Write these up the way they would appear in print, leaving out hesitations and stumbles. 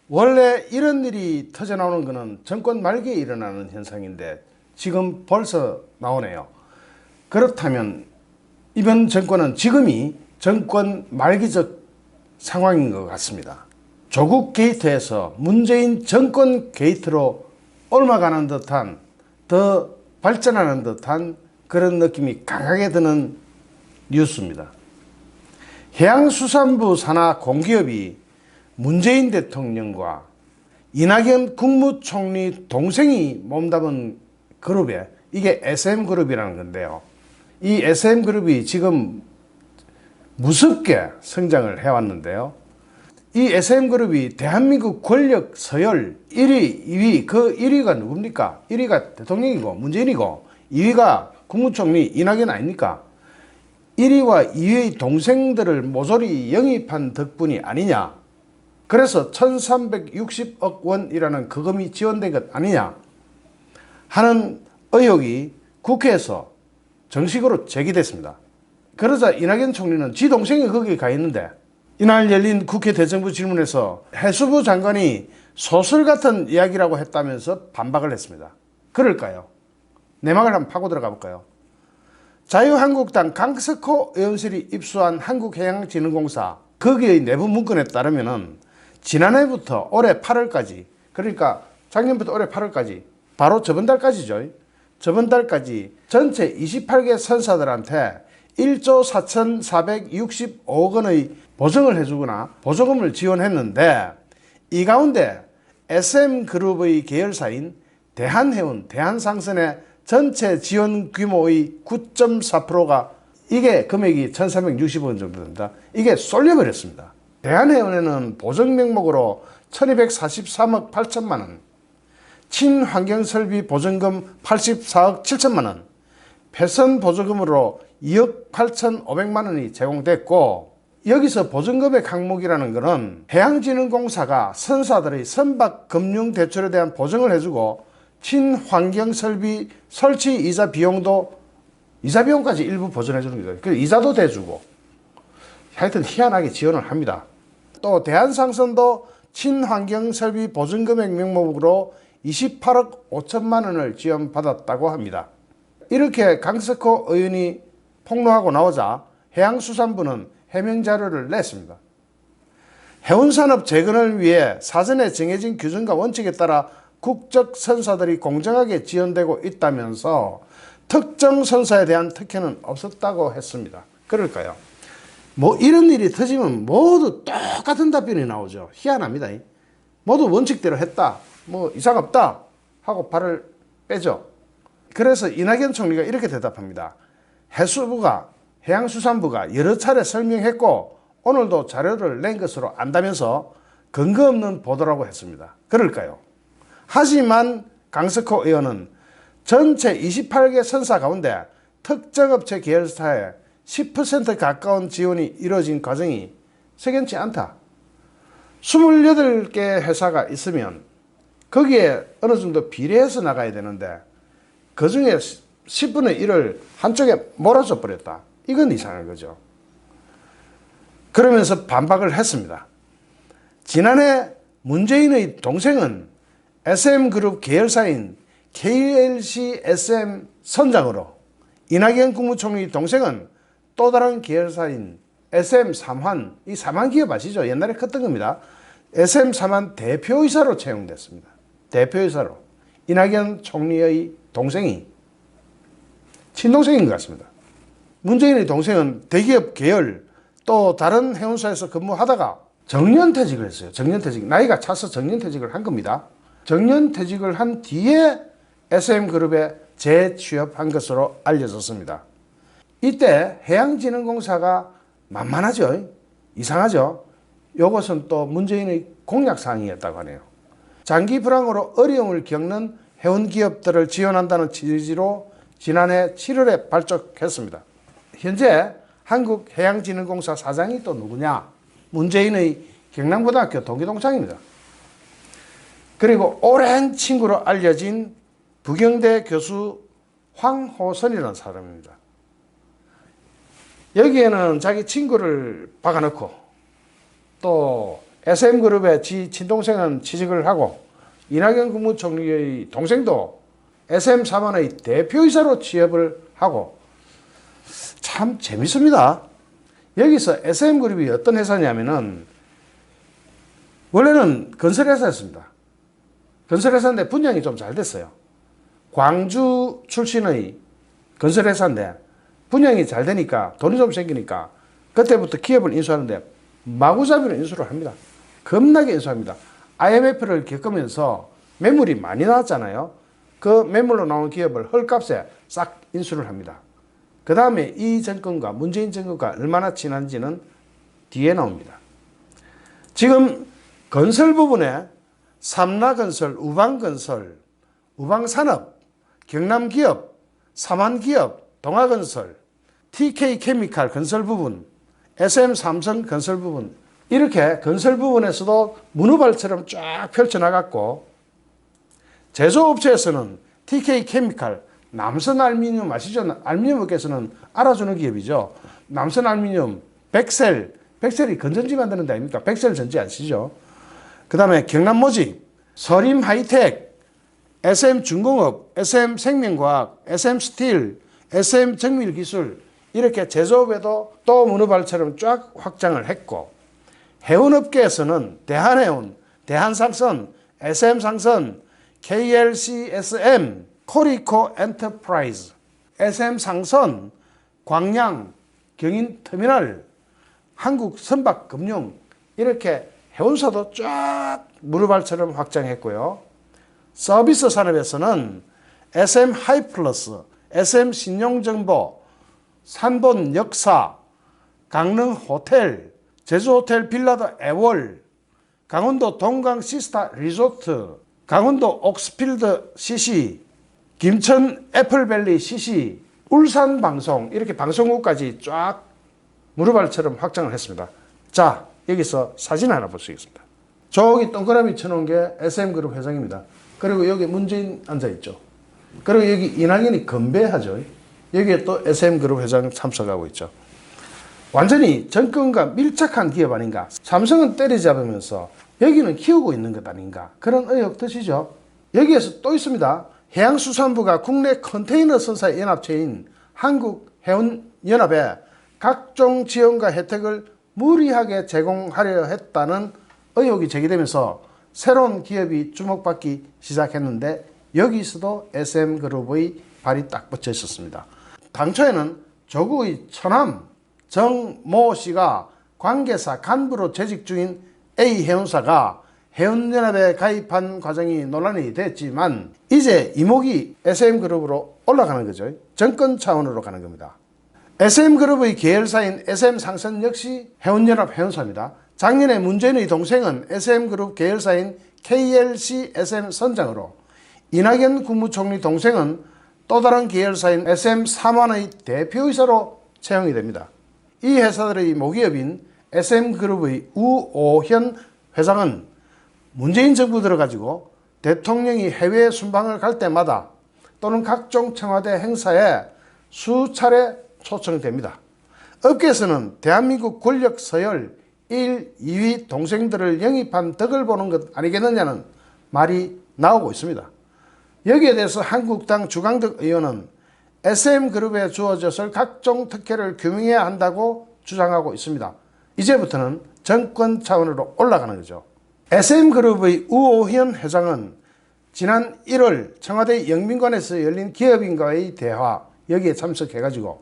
원래 이런 일이 터져 나오는 것은 정권 말기에 일어나는 현상인데 지금 벌써 나오네요. 그렇다면 이번 정권은 지금이 정권 말기적 상황인 것 같습니다. 조국 게이트에서 문재인 정권 게이트로 옮아가는 듯한, 더 발전하는 듯한 그런 느낌이 강하게 드는 뉴스입니다. 해양수산부 산하 공기업이 문재인 대통령과 이낙연 국무총리 동생이 몸담은 그룹에, 이게 SM그룹이라는 건데요. 이 SM그룹이 지금 무섭게 성장을 해왔는데요. 이 SM그룹이 대한민국 권력 서열 1위, 2위, 그 1위가 누굽니까? 1위가 대통령이고 문재인이고 2위가 국무총리 이낙연 아닙니까? 1위와 2위의 동생들을 모조리 영입한 덕분이 아니냐? 그래서 1360억 원이라는 거금이 지원된 것 아니냐? 하는 의혹이 국회에서 정식으로 제기됐습니다. 그러자 이낙연 총리는 지 동생이 거기에 가 있는데, 이날 열린 국회 대정부 질문에서 해수부 장관이 소설 같은 이야기라고 했다면서 반박을 했습니다. 그럴까요? 내막을 한번 파고 들어가 볼까요? 자유한국당 강석호 의원실이 입수한 한국해양진흥공사, 거기의 내부 문건에 따르면 지난해부터 올해 8월까지, 그러니까 작년부터 올해 8월까지, 바로 저번 달까지죠. 저번 달까지 전체 28개 선사들한테 1조 4,465억 원의 보증을 해주거나 보조금을 지원했는데, 이 가운데 SM그룹의 계열사인 대한해운, 대한상선의 전체 지원 규모의 9.4%가, 이게 금액이 1,360억 원 정도 됩니다. 이게 쏠려버렸습니다. 대한해운에는 보증 명목으로 1,243억 8천만 원, 친환경설비 보증금 84억 7천만 원, 폐선 보조금으로 2억 8,500만 원이 제공됐고, 여기서 보증금액 항목이라는 것은 해양진흥공사가 선사들의 선박 금융대출에 대한 보증을 해주고, 친환경설비 설치 이자 비용도, 이자 비용까지 일부 보전해주는 거죠. 그 이자도 대주고, 하여튼 희한하게 지원을 합니다. 또 대한상선도 친환경설비 보증금액 명목으로 28억 5천만 원을 지원받았다고 합니다. 이렇게 강석호 의원이 폭로하고 나오자 해양수산부는 해명 자료를 냈습니다. 해운산업 재건을 위해 사전에 정해진 규정과 원칙에 따라 국적 선사들이 공정하게 지원되고 있다면서 특정 선사에 대한 특혜는 없었다고 했습니다. 그럴까요? 뭐 이런 일이 터지면 모두 똑같은 답변이 나오죠. 희한합니다. 모두 원칙대로 했다, 뭐 이상 없다 하고 발을 빼죠. 그래서 이낙연 총리가 이렇게 대답합니다. 해수부가, 해양수산부가 여러 차례 설명했고 오늘도 자료를 낸 것으로 안다면서 근거 없는 보도라고 했습니다. 그럴까요? 하지만 강석호 의원은 전체 28개 선사 가운데 특정 업체 계열사에 10% 가까운 지원이 이루어진 과정이 석연치 않다. 28개 회사가 있으면 거기에 어느 정도 비례해서 나가야 되는데 그 중에 10분의 1을 한쪽에 몰아줘 버렸다. 이건 이상한 거죠. 그러면서 반박을 했습니다. 지난해 문재인의 동생은 SM그룹 계열사인 KLC SM 선장으로, 이낙연 국무총리 동생은 또 다른 계열사인 SM 삼환, 이 삼환 기업 아시죠? 옛날에 컸던 겁니다. SM 삼환 대표이사로 채용됐습니다. 대표이사로. 이낙연 총리의 동생이 친동생인 것 같습니다. 문재인의 동생은 대기업 계열 또 다른 해운사에서 근무하다가 정년퇴직을 했어요. 정년퇴직. 나이가 차서 정년퇴직을 한 겁니다. 정년퇴직을 한 뒤에 SM그룹에 재취업한 것으로 알려졌습니다. 이때 해양진흥공사가 만만하죠. 이상하죠. 이것은 또 문재인의 공약사항이었다고 하네요. 장기 불황으로 어려움을 겪는 해운기업들을 지원한다는 취지로 지난해 7월에 발족했습니다. 현재 한국해양진흥공사 사장이 또 누구냐? 문재인의 경남고등학교 동기동창입니다. 그리고 오랜 친구로 알려진 부경대 교수 황호선이라는 사람입니다. 여기에는 자기 친구를 박아넣고 또 SM그룹의 지 친동생은 취직을 하고 이낙연 국무총리의 동생도 SM 사만의 대표이사로 취업을 하고 참 재밌습니다. 여기서 SM그룹이 어떤 회사냐면은 원래는 건설회사였습니다. 건설회사인데 분양이 좀 잘 됐어요. 광주 출신의 건설회사인데 분양이 잘 되니까 돈이 좀 생기니까 그때부터 기업을 인수하는데 마구잡이로 인수를 합니다. 겁나게 인수합니다. IMF를 겪으면서 매물이 많이 나왔잖아요. 그 매물로 나온 기업을 헐값에 싹 인수를 합니다. 그 다음에 이 정권과 문재인 정권과 얼마나 친한지는 뒤에 나옵니다. 지금 건설 부분에 삼라건설, 우방건설, 우방산업, 경남기업, 삼한기업, 동아건설, TK케미칼 건설 부분, SM삼성 건설 부분 이렇게 건설 부분에서도 문어발처럼 쫙 펼쳐나갔고 제조업체에서는 TK케미칼, 남선알미늄 아시죠? 알미늄 업계에서는 알아주는 기업이죠. 남선알미늄, 백셀이 건전지 만드는 데 아닙니까? 백셀 전지 아시죠? 그 다음에 경남모직, 서림하이텍, SM중공업, SM생명과학, SM스틸, SM정밀기술 이렇게 제조업에도 또 문어발처럼 쫙 확장을 했고 해운업계에서는 대한해운, 대한상선, SM상선, KLCSM, 코리코 엔터프라이즈, SM상선, 광양, 경인터미널, 한국선박금융 이렇게 해운사도 쫙 문어발처럼 확장했고요. 서비스 산업에서는 SM하이플러스, SM신용정보, 산본역사, 강릉호텔, 제주호텔 빌라드 애월, 강원도 동강시스타 리조트, 강원도 옥스필드 CC, 김천 애플밸리 CC, 울산방송 이렇게 방송국까지 쫙 문어발처럼 확장을 했습니다. 자, 여기서 사진 하나 볼 수 있습니다. 저기 동그라미 쳐놓은 게 SM그룹 회장입니다. 그리고 여기 문재인 앉아있죠. 그리고 여기 이낙연이 건배하죠. 여기에 또 SM그룹 회장 참석하고 있죠. 완전히 정권과 밀착한 기업 아닌가. 삼성은 때려잡으면서 여기는 키우고 있는 것 아닌가. 그런 의혹 드시죠. 여기에서 또 있습니다. 해양수산부가 국내 컨테이너 선사 연합체인 한국해운연합에 각종 지원과 혜택을 무리하게 제공하려 했다는 의혹이 제기되면서 새로운 기업이 주목받기 시작했는데 여기서도 SM그룹의 발이 딱 붙여 있었습니다. 당초에는 조국의 처남 정모 씨가 관계사 간부로 재직 중인 A해운사가 해운연합에 가입한 과정이 논란이 됐지만 이제 이목이 SM그룹으로 올라가는 거죠. 정권 차원으로 가는 겁니다. SM그룹의 계열사인 SM상선 역시 해운연합 해운사입니다. 작년에 문재인의 동생은 SM그룹 계열사인 KLCSM 선장으로 이낙연 국무총리 동생은 또 다른 계열사인 SM4만의 대표이사로 채용이 됩니다. 이 회사들의 모기업인 SM그룹의 우오현 회장은 문재인 정부 들어가지고 대통령이 해외 순방을 갈 때마다 또는 각종 청와대 행사에 수차례 초청됩니다. 업계에서는 대한민국 권력 서열 1, 2위 동생들을 영입한 덕을 보는 것 아니겠느냐는 말이 나오고 있습니다. 여기에 대해서 한국당 주강덕 의원은 SM그룹에 주어졌을 각종 특혜를 규명해야 한다고 주장하고 있습니다. 이제부터는 정권 차원으로 올라가는 거죠. SM그룹의 우오현 회장은 지난 1월 청와대 영빈관에서 열린 기업인과의 대화 여기에 참석해가지고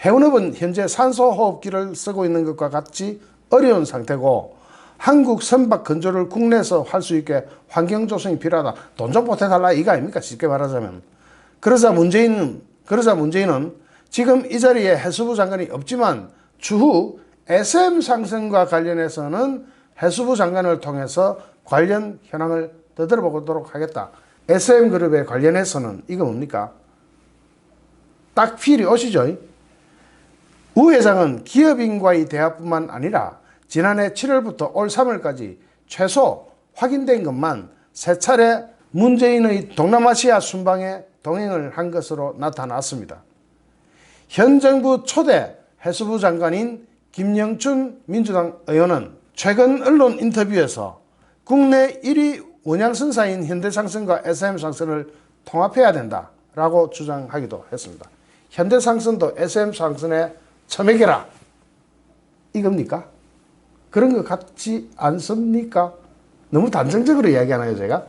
해운업은 현재 산소호흡기를 쓰고 있는 것과 같이 어려운 상태고 한국 선박 건조를 국내에서 할 수 있게 환경 조성이 필요하다. 돈 좀 보태달라 이거 아닙니까? 쉽게 말하자면. 그러자 문재인은 지금 이 자리에 해수부 장관이 없지만 추후 SM 상승과 관련해서는 해수부 장관을 통해서 관련 현황을 떠들어보도록 하겠다. SM그룹에 관련해서는 이거 뭡니까? 딱 필이 오시죠? 우 회장은 기업인과의 대화뿐만 아니라 지난해 7월부터 올 3월까지 최소 확인된 것만 3차례 문재인의 동남아시아 순방에 동행을 한 것으로 나타났습니다. 현 정부 초대 해수부 장관인 김영춘 민주당 의원은 최근 언론 인터뷰에서 국내 1위 원양선사인 현대상선과 SM상선을 통합해야 된다라고 주장하기도 했습니다. 현대상선도 SM상선에 처먹여라 이겁니까? 그런 것 같지 않습니까? 너무 단정적으로 이야기하나요 제가?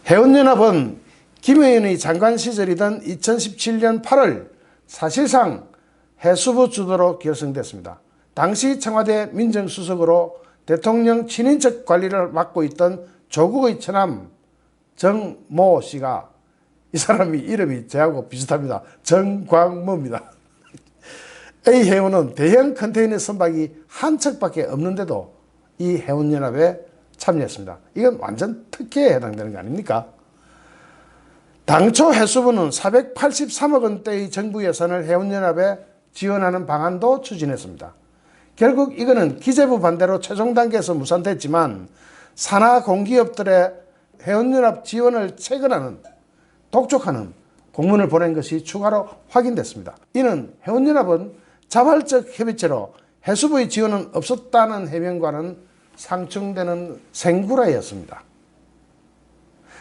해운연합은 김 의원의 장관 시절이던 2017년 8월 사실상 해수부 주도로 결성됐습니다. 당시 청와대 민정수석으로 대통령 친인척 관리를 맡고 있던 조국의 처남 정모 씨가, 이 사람이 이름이 저하고 비슷합니다. 정광모입니다. A 해운은 대형 컨테이너 선박이 한 척밖에 없는데도 이 해운연합에 참여했습니다. 이건 완전 특혜에 해당되는 거 아닙니까? 당초 해수부는 483억 원대의 정부 예산을 해운연합에 지원하는 방안도 추진했습니다. 결국 이거는 기재부 반대로 최종 단계에서 무산됐지만 산하 공기업들의 해운연합 지원을 채권하는, 독촉하는 공문을 보낸 것이 추가로 확인됐습니다. 이는 해운연합은 자발적 협의체로 해수부의 지원은 없었다는 해명과는 상충되는 생구라였습니다.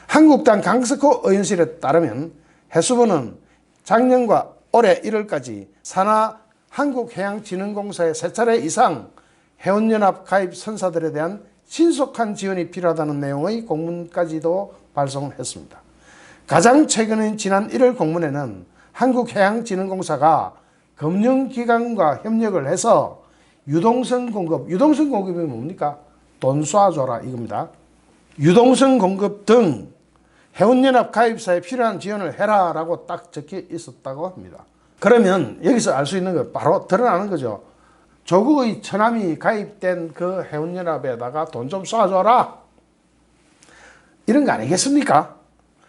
한국당 강석호 의원실에 따르면 해수부는 작년과 올해 1월까지 산하 한국해양진흥공사에 3차례 이상 해운연합 가입 선사들에 대한 신속한 지원이 필요하다는 내용의 공문까지도 발송했습니다. 가장 최근인 지난 1월 공문에는 한국해양진흥공사가 금융기관과 협력을 해서 유동성 공급이 뭡니까? 돈 쏴줘라 이겁니다. 유동성 공급 등 해운연합 가입사에 필요한 지원을 해라라고 딱 적혀 있었다고 합니다. 그러면 여기서 알 수 있는 거 바로 드러나는 거죠. 조국의 처남이 가입된 그 해운연합에다가 돈 좀 쏴줘라 이런 거 아니겠습니까?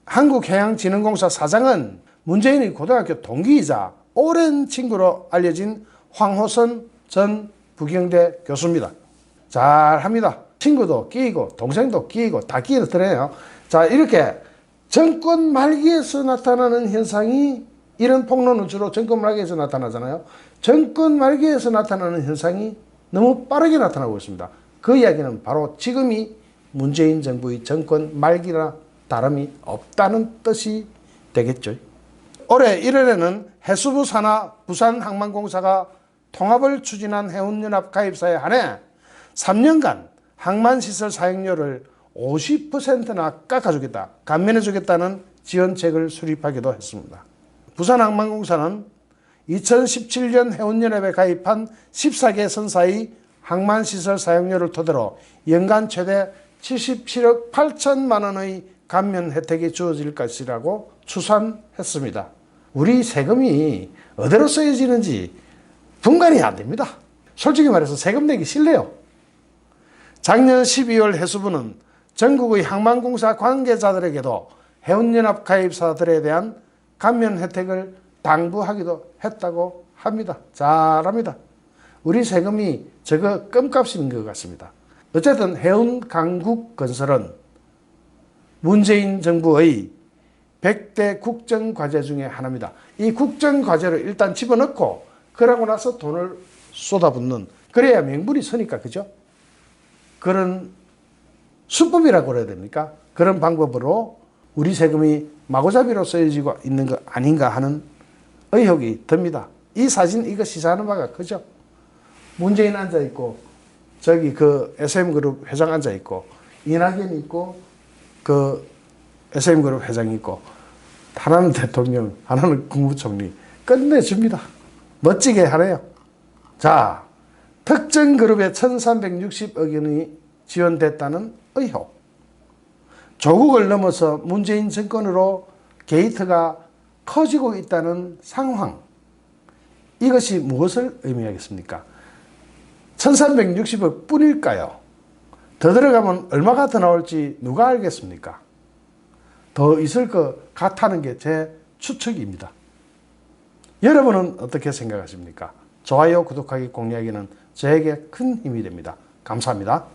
한국해양진흥공사 사장은 문재인의 고등학교 동기이자 오랜 친구로 알려진 황호선 전 부경대 교수입니다. 잘합니다. 친구도 끼이고 동생도 끼이고 다 끼어들어요. 자, 이렇게 정권 말기에서 나타나는 현상이, 이런 폭로는 주로 정권 말기에서 나타나잖아요. 정권 말기에서 나타나는 현상이 너무 빠르게 나타나고 있습니다. 그 이야기는 바로 지금이 문재인 정부의 정권 말기나 다름이 없다는 뜻이 되겠죠. 올해 1월에는 해수부 산하 부산항만공사가 통합을 추진한 해운연합 가입사에 한해 3년간 항만시설 사용료를 50%나 깎아주겠다, 감면해주겠다는 지원책을 수립하기도 했습니다. 부산항만공사는 2017년 해운연합에 가입한 14개 선사의 항만시설 사용료를 토대로 연간 최대 77억 8천만 원의 감면 혜택이 주어질 것이라고 추산했습니다. 우리 세금이 어디로 쓰여지는지 분간이 안 됩니다. 솔직히 말해서 세금 내기 싫네요. 작년 12월 해수부는 전국의 항만공사 관계자들에게도 해운연합 가입사들에 대한 감면 혜택을 당부하기도 했다고 합니다. 잘합니다. 우리 세금이 저거 껌값인 것 같습니다. 어쨌든 해운강국건설은 문재인 정부의 100대 국정과제 중에 하나입니다. 이 국정과제를 일단 집어넣고 그러고 나서 돈을 쏟아붓는, 그래야 명분이 서니까, 그죠? 그런 수법이라고 그래야 됩니까? 그런 방법으로 우리 세금이 마구잡이로 쓰여지고 있는 거 아닌가 하는 의혹이 듭니다. 이 사진 이거 시사하는 바가 크죠? 문재인 앉아있고 저기 그 SM그룹 회장 앉아있고 이낙연 있고 그 SM그룹 회장 있고 하나는 대통령, 하나는 국무총리 끝내줍니다. 멋지게 하네요. 자, 특정 그룹에 1360억 원이 지원됐다는 의혹. 조국을 넘어서 문재인 정권으로 게이트가 커지고 있다는 상황. 이것이 무엇을 의미하겠습니까? 1360억 뿐일까요? 더 들어가면 얼마가 더 나올지 누가 알겠습니까? 더 있을 것 같다는 게 제 추측입니다. 여러분은 어떻게 생각하십니까? 좋아요, 구독하기, 공유하기는 저에게 큰 힘이 됩니다. 감사합니다.